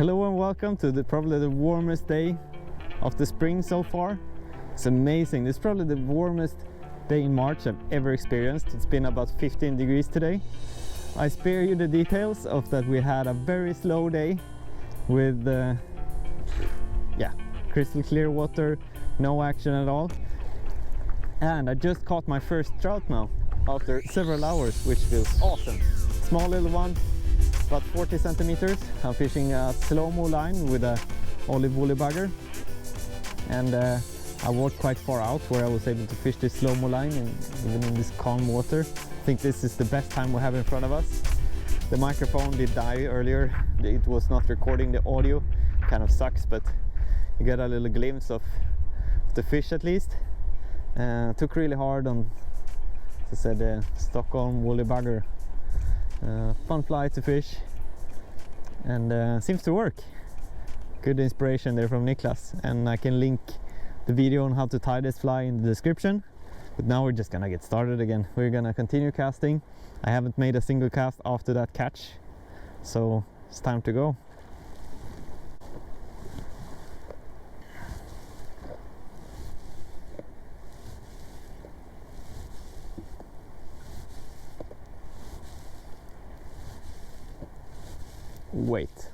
Hello and welcome to probably the warmest day of the spring so far. It's amazing. This is probably the warmest day in March I've ever experienced. It's been about 15 degrees today. I spare you the details of that. We had a very slow day with crystal clear water, no action at all. And I just caught my first trout now after several hours, which feels awesome. Small little one, about 40 centimeters. I'm fishing a slow-mo line with a olive woolly bugger, and I walked quite far out where I was able to fish this slow-mo line, and even in this calm water. I think this is the best time we have in front of us. The microphone did die earlier. It was not recording the audio. Kind of sucks, but you get a little glimpse of the fish at least. Took really hard on, as I said, Stockholm woolly bugger. Fun fly to fish, and seems to work. Good inspiration there from Niklas, and I can link the video on how to tie this fly in the description. But now we're just gonna get started again. We're gonna continue casting. I haven't made a single cast after that catch, so it's time to go. Wait,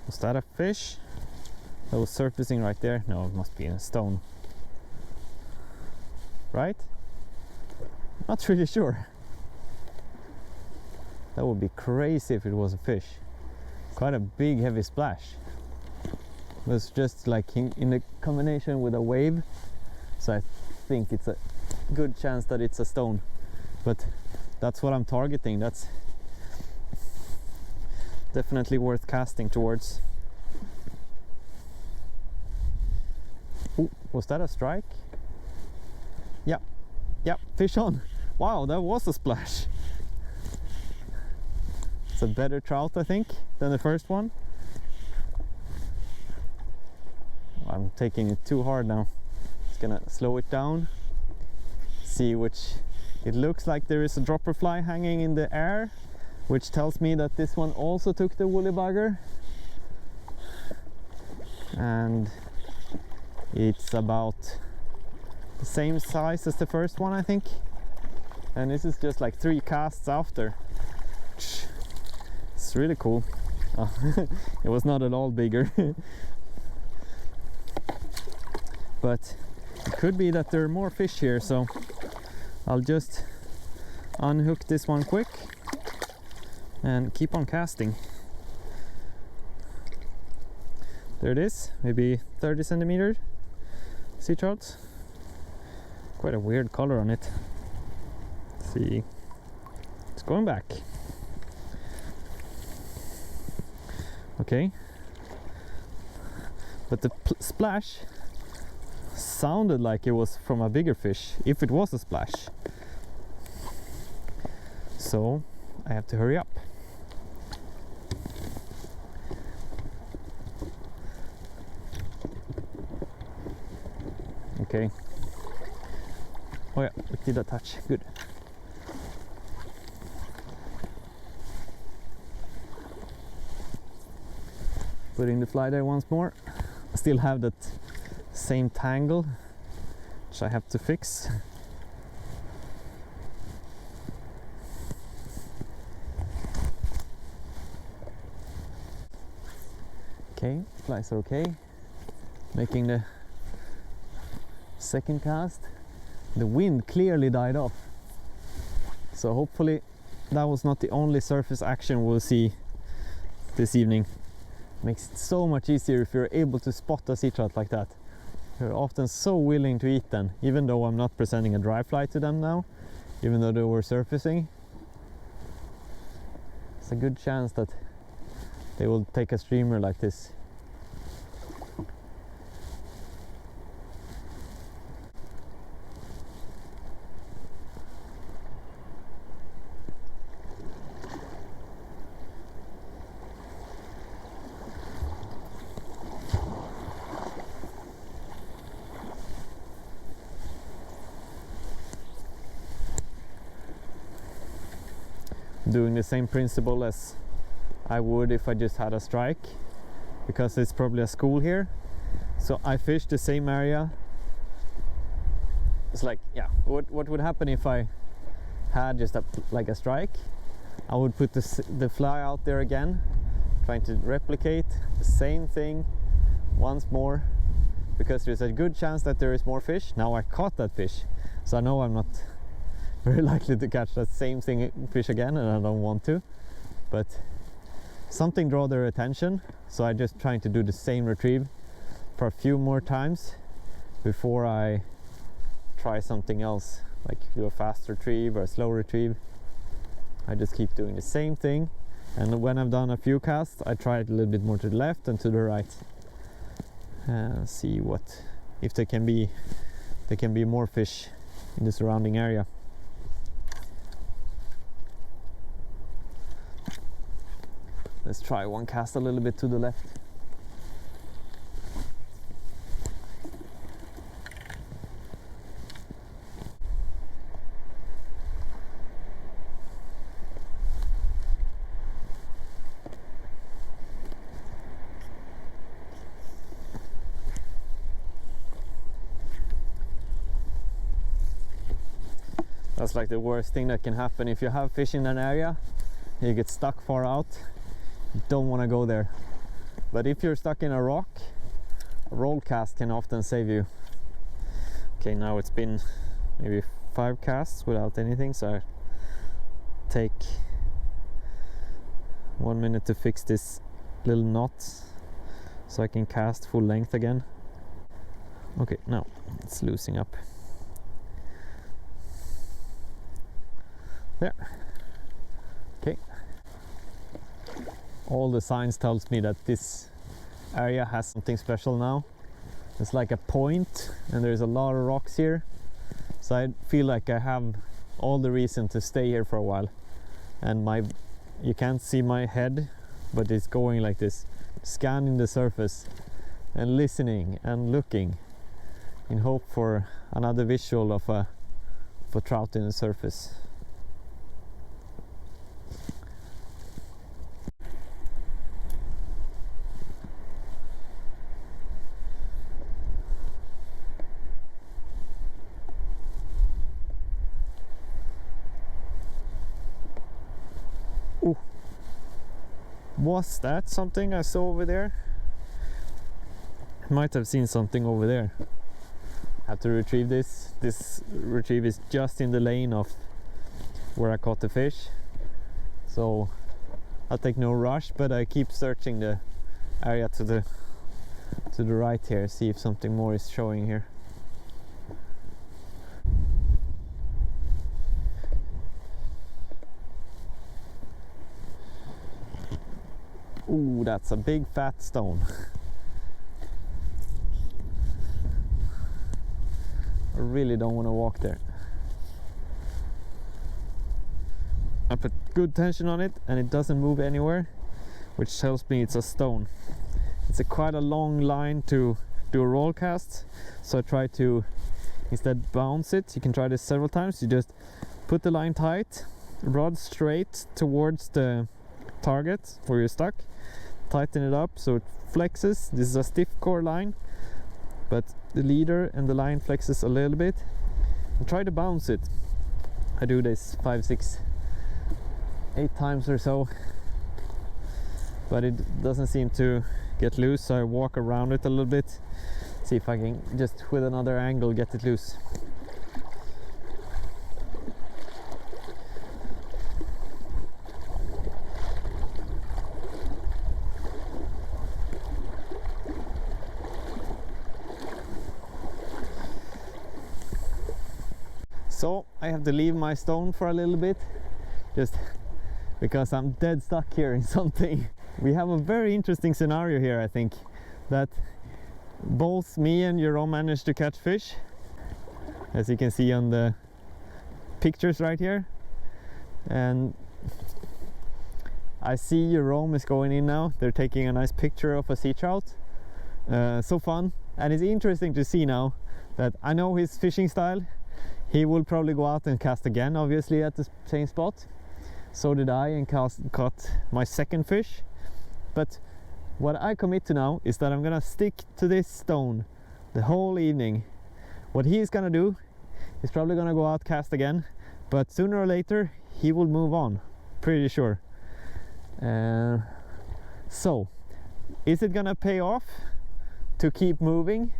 was that a fish that was surfacing right there? No, it must be a stone, right? Not really sure. That would be crazy if it was a fish. Quite a big heavy splash. It was just like in the combination with a wave, so I think it's a good chance that it's a stone, but that's what I'm targeting. That's definitely worth casting towards. Ooh, was that a strike? Yeah, fish on. Wow, that was a splash. It's a better trout, I think, than the first one. I'm taking it too hard now. Just gonna slow it down. See which. It looks like there is a dropper fly hanging in the air, which tells me that this one also took the woolly bugger, and it's about the same size as the first one, I think, and this is just like 3 casts after. It's really cool. Oh, it was not at all bigger. But it could be that there are more fish here, so I'll just unhook this one quick and keep on casting. There it is, maybe 30 centimeter sea trout. Quite a weird color on it. Let's see, it's going back. Okay, but the splash sounded like it was from a bigger fish, if it was a splash. So I have to hurry up. Okay. Oh yeah, it did a touch. Good. Putting the fly there once more. I still have that same tangle, which I have to fix. Okay, flies are okay. Making the second cast. The wind clearly died off, so hopefully that was not the only surface action we'll see this evening. Makes it so much easier if you're able to spot a sea trout like that. You're often so willing to eat them, even though I'm not presenting a dry fly to them now, even though they were surfacing. It's a good chance that they will take a streamer like this. Doing the same principle as I would if I just had a strike. because it's probably a school here. So I fished the same area. It's like, yeah, what would happen if I had just like a strike? I would put the fly out there again, trying to replicate the same thing once more, because there's a good chance that there is more fish. Now I caught that fish, so I know I'm not very likely to catch that same fish again, and I don't want to, but something draw their attention, so I just trying to do the same retrieve for a few more times before I try something else, like do a fast retrieve or a slow retrieve. I just keep doing the same thing, and when I've done a few casts, I try it a little bit more to the left and to the right, and see if there can be more fish in the surrounding area. Let's try one cast a little bit to the left. That's like the worst thing that can happen if you have fish in an area, you get stuck far out, you don't want to go there. But if you're stuck in a rock, a roll cast can often save you. Okay, now it's been maybe 5 casts without anything, so I take 1 minute to fix this little knot so I can cast full length again. Okay, now it's loosening up. There. Okay. All the signs tells me that this area has something special now. It's like a point, and there's a lot of rocks here, so I feel like I have all the reason to stay here for a while. And you can't see my head, but it's going like this, scanning the surface and listening and looking in hope for another visual of a trout in the surface. Ooh. Was that something I saw over there? I might have seen something over there. I have to retrieve this. This retrieve is just in the lane of where I caught the fish, so I'll take no rush, but I keep searching the area to the right here, see if something more is showing here. Ooh, that's a big fat stone. I really don't want to walk there. I put good tension on it and it doesn't move anywhere, which tells me it's a stone. It's quite a long line to do a roll cast, so I try to instead bounce it. You can try this several times. You just put the line tight, rod straight towards the target where you're stuck, tighten it up so it flexes. This is a stiff core line, but the leader and the line flexes a little bit, and try to bounce it. I do this 5, 6, 8 times or so, but it doesn't seem to get loose, so I walk around it a little bit, see if I can just with another angle get it loose. So I have to leave my stone for a little bit, just because I'm dead stuck here in something. We have a very interesting scenario here, I think, that both me and Jerome managed to catch fish, as you can see on the pictures right here. And I see Jerome is going in now. They're taking a nice picture of a sea trout. So fun. And it's interesting to see now that I know his fishing style. He will probably go out and cast again, obviously, at the same spot. So did I, and caught my second fish. But what I commit to now is that I'm gonna stick to this stone the whole evening. What he's gonna do is probably gonna go out cast again, but sooner or later he will move on, pretty sure. So is it gonna pay off to keep moving,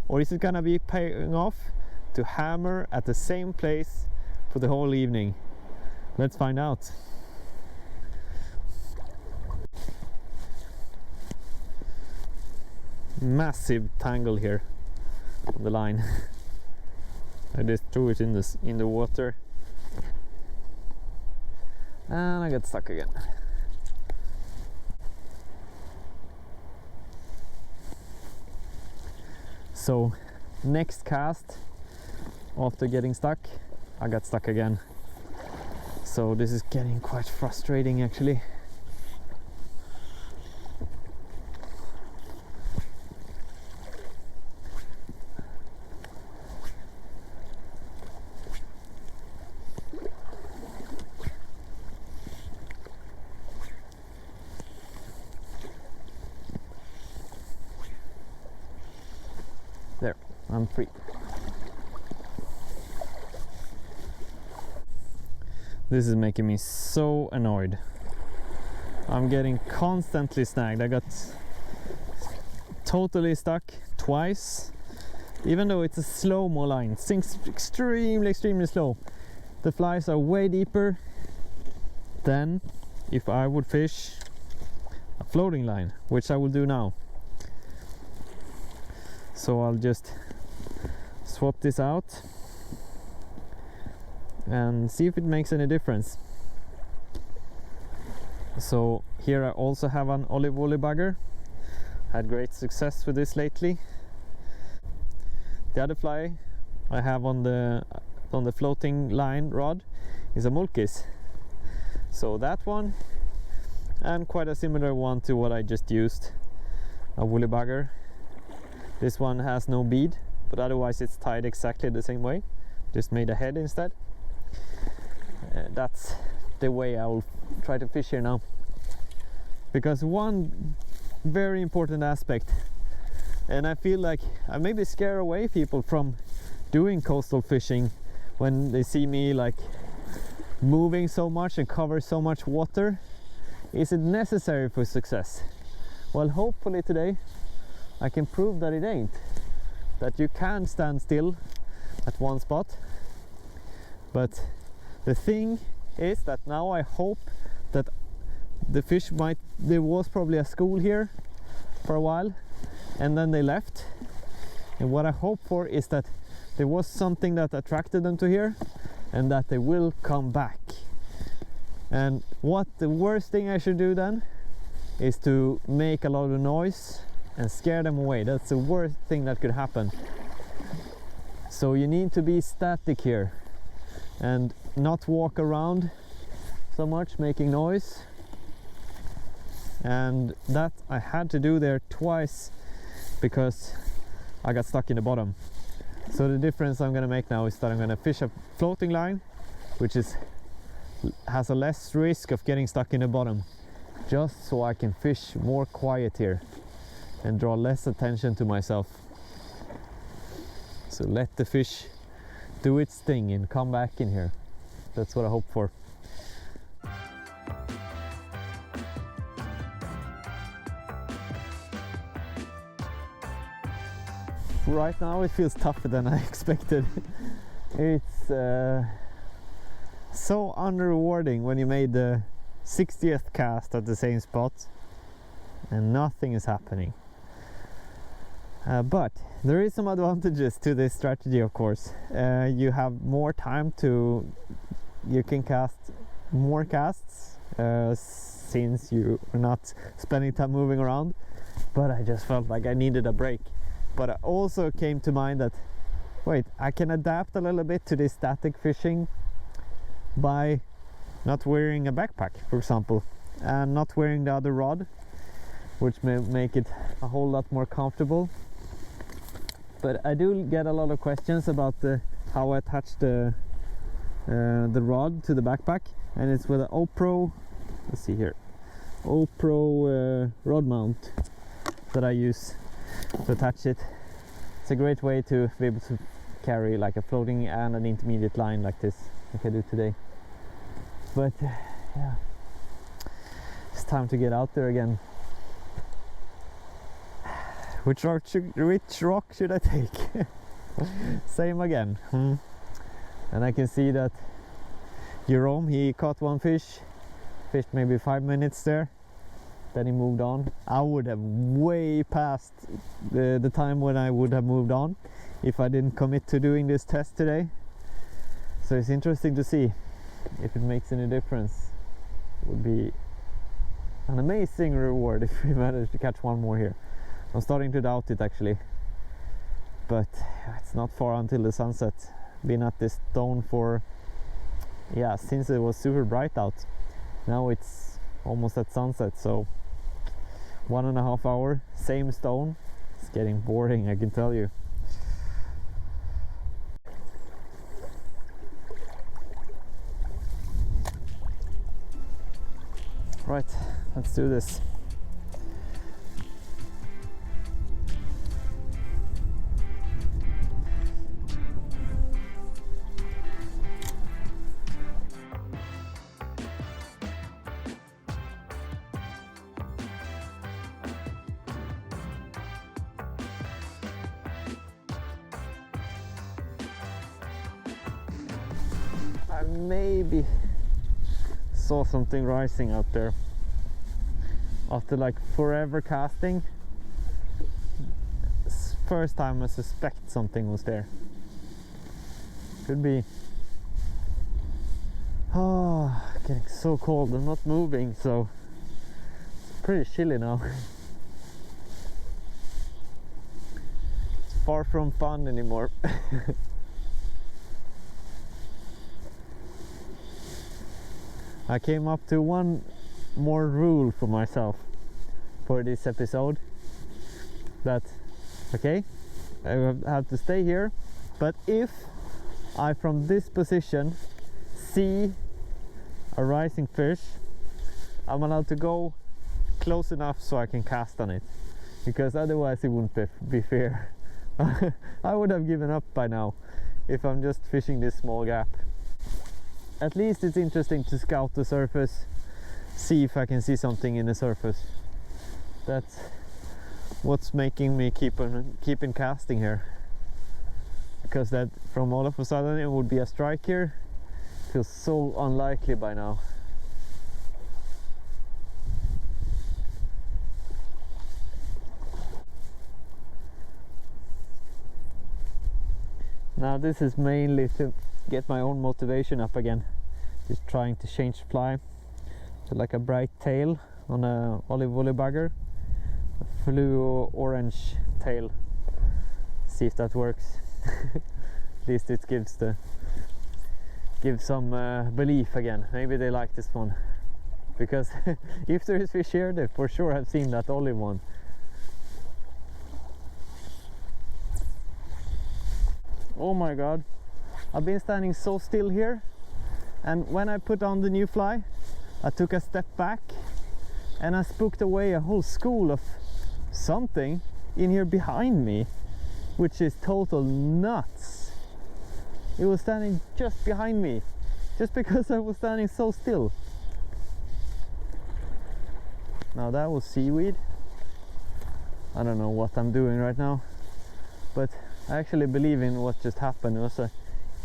or is it gonna be paying off to hammer at the same place for the whole evening? Let's find out. Massive tangle here on the line. I just threw it in the water and I got stuck again. So next cast after getting stuck, I got stuck again. So this is getting quite frustrating actually. There, I'm free. This is making me so annoyed. I'm getting constantly snagged. I got totally stuck twice, even though it's a slow-mo line. It sinks extremely slow. The flies are way deeper than if I would fish a floating line, which I will do now. So I'll just swap this out and see if it makes any difference. So here I also have an olive woolly bugger. Had great success with this lately. The other fly I have on the floating line rod is a mulkis. So that one, and quite a similar one to what I just used, a woolly bugger. This one has no bead, but otherwise it's tied exactly the same way, just made a head instead. That's the way I will try to fish here now, because one very important aspect, and I feel like I maybe scare away people from doing coastal fishing when they see me like moving so much and cover so much water. Is it necessary for success? Well, hopefully today I can prove that it ain't, that you can stand still at one spot. But the thing is that now I hope that the fish might, there was probably a school here for a while and then they left, and what I hope for is that there was something that attracted them to here and that they will come back. And what the worst thing I should do then is to make a lot of noise and scare them away. That's the worst thing that could happen. So you need to be static here and not walk around so much making noise, and that I had to do there twice because I got stuck in the bottom. So the difference I'm gonna make now is that I'm gonna fish a floating line, which has a less risk of getting stuck in the bottom, just so I can fish more quiet here and draw less attention to myself. So let the fish do its thing and come back in here. That's what I hope for. Right now it feels tougher than I expected. It's so unrewarding when you made the 60th cast at the same spot and nothing is happening. But there is some advantages to this strategy, of course. You have more time you can cast more casts since you're not spending time moving around. But I just felt like I needed a break. But I also came to mind that, wait, I can adapt a little bit to this static fishing by not wearing a backpack, for example, and not wearing the other rod, which may make it a whole lot more comfortable. But I do get a lot of questions about how I attach the rod to the backpack, and it's with an OPRO. Let's see here, O-Pro rod mount that I use to attach it. It's a great way to be able to carry like a floating and an intermediate line like this, like I do today. But yeah, it's time to get out there again. Which rock should I take? Same again. And I can see that Jerome, he caught one fish, fished maybe 5 minutes there, then he moved on. I would have way past the time when I would have moved on if I didn't commit to doing this test today. So it's interesting to see if it makes any difference. It would be an amazing reward if we manage to catch one more here. I'm starting to doubt it actually, but it's not far until the sunset. Been at this stone for, yeah, since it was super bright out. Now it's almost at sunset, so 1.5 hours, same stone. It's getting boring, I can tell you. Right, let's do this. I maybe saw something rising out there after like forever casting. First time I suspect something was there. Could be. Oh, getting so cold. I'm not moving, so it's pretty chilly now. It's far from fun anymore. I came up to one more rule for myself for this episode, that okay, I have to stay here, but if I from this position see a rising fish, I'm allowed to go close enough so I can cast on it, because otherwise it wouldn't be fair. I would have given up by now if I'm just fishing this small gap. At least it's interesting to scout the surface, see if I can see something in the surface. That's what's making me keep on casting here, because that from all of a sudden it would be a strike here feels so unlikely by now. Now this is mainly to get my own motivation up again. Just trying to change fly to like a bright tail on a olive woolly bugger, a fluo orange tail. See if that works. At least it gives some belief again. Maybe they like this one, because if there is fish here, they for sure have seen that olive one. Oh my god, I've been standing so still here, and when I put on the new fly I took a step back and I spooked away a whole school of something in here behind me, which is total nuts. It was standing just behind me just because I was standing so still. Now that was seaweed. I don't know what I'm doing right now, but I actually believe in what just happened. It was a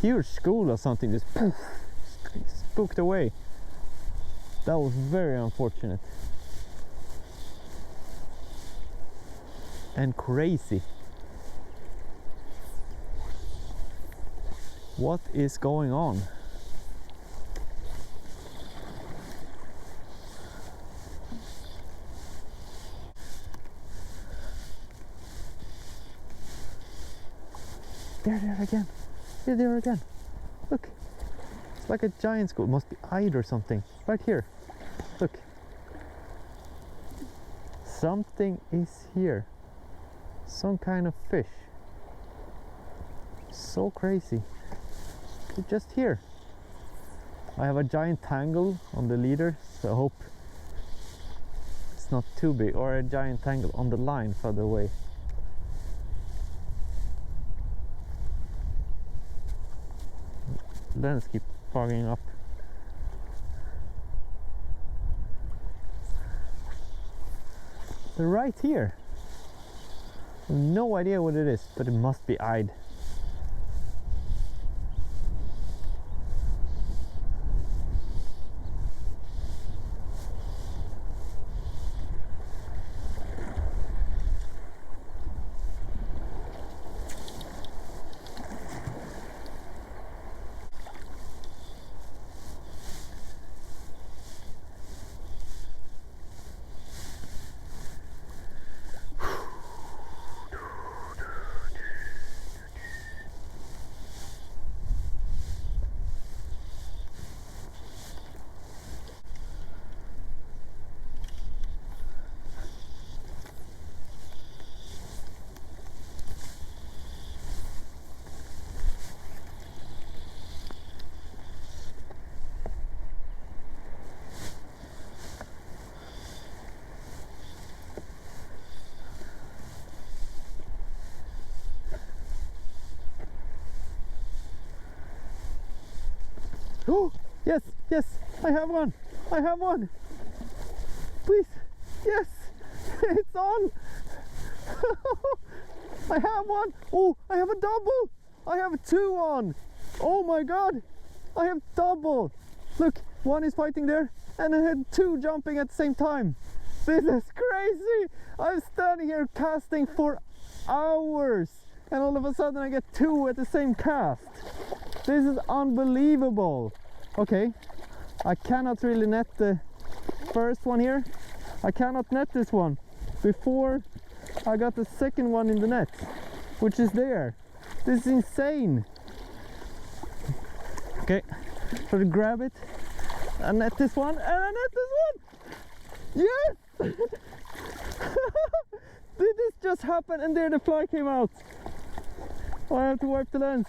huge school or something just poof, spooked away. That was very unfortunate and crazy. What is going on? There again. Here they are again. Look. It's like a giant school. It must be eyed or something. Right here. Look. Something is here. Some kind of fish. So crazy. They're just here. I have a giant tangle on the leader, so I hope not too big, or a giant tangle on the line further away. Lens keep fogging up. They're right here. No idea what it is, but it must be eyed. Oh, yes, yes, I have one. I have one. Please, yes, it's on. I have one. Oh, I have a double. I have two on. Oh my God, I have double. Look, one is fighting there and I had two jumping at the same time. This is crazy. I'm standing here casting for hours and all of a sudden I get two at the same cast. This is unbelievable. Okay, I cannot really net the first one here. I cannot net this one before I got the second one in the net, which is there. This is insane. Okay, try to grab it and net this one, and I net this one. Yes! Did this just happen? And there the fly came out. Oh, I have to wipe the lens.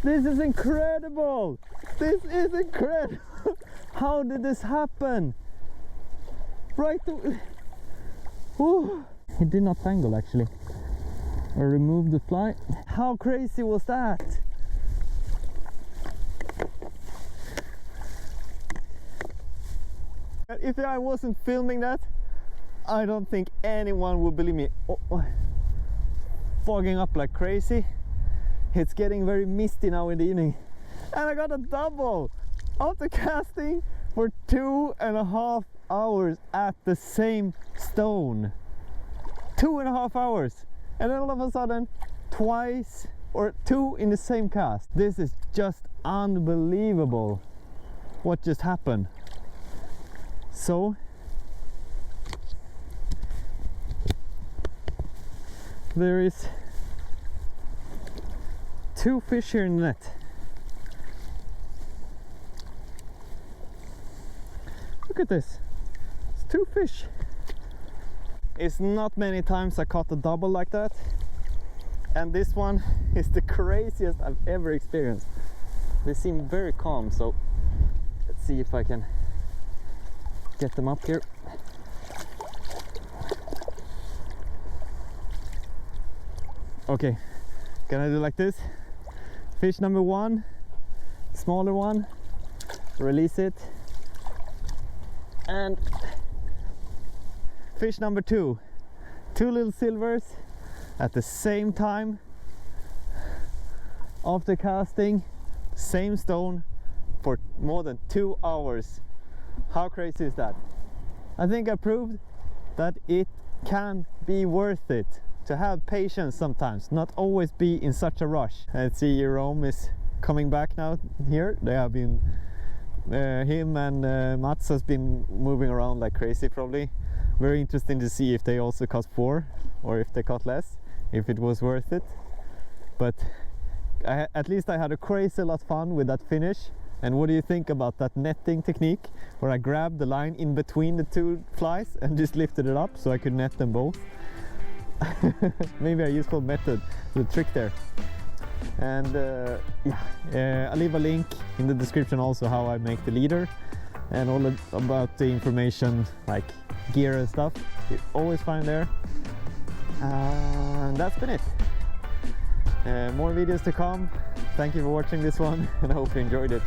This is incredible! This is incredible! How did this happen? Right to... Ooh. It did not tangle actually. I removed the fly. How crazy was that? If I wasn't filming that, I don't think anyone would believe me. Oh, fogging up like crazy. It's getting very misty now in the evening. And I got a double after casting for 2.5 hours at the same stone. 2.5 hours. And then all of a sudden, twice or two in the same cast. This is just unbelievable what just happened. So, there is 2 fish here in the net. Look at this. It's 2 fish. It's not many times I caught a double like that. And this one is the craziest I've ever experienced. They seem very calm, so let's see if I can get them up here. Okay, can I do like this? Fish number 1, smaller one, release it, and fish number 2, 2 little silvers at the same time, after casting, same stone for more than 2 hours. How crazy is that? I think I proved that it can be worth it to have patience sometimes, not always be in such a rush. Let's see, Jerome is coming back now here. They have been, him and Mats has been moving around like crazy probably. Very interesting to see if they also caught 4 or if they caught less, if it was worth it. But at least I had a crazy lot of fun with that finish. And what do you think about that netting technique where I grabbed the line in between the 2 flies and just lifted it up so I could net them both? Maybe a useful method, the trick there. And I'll leave a link in the description also how I make the leader and all about the information like gear and stuff It's always fine there. And that's been it. More videos to come. Thank you for watching this one, and I hope you enjoyed it.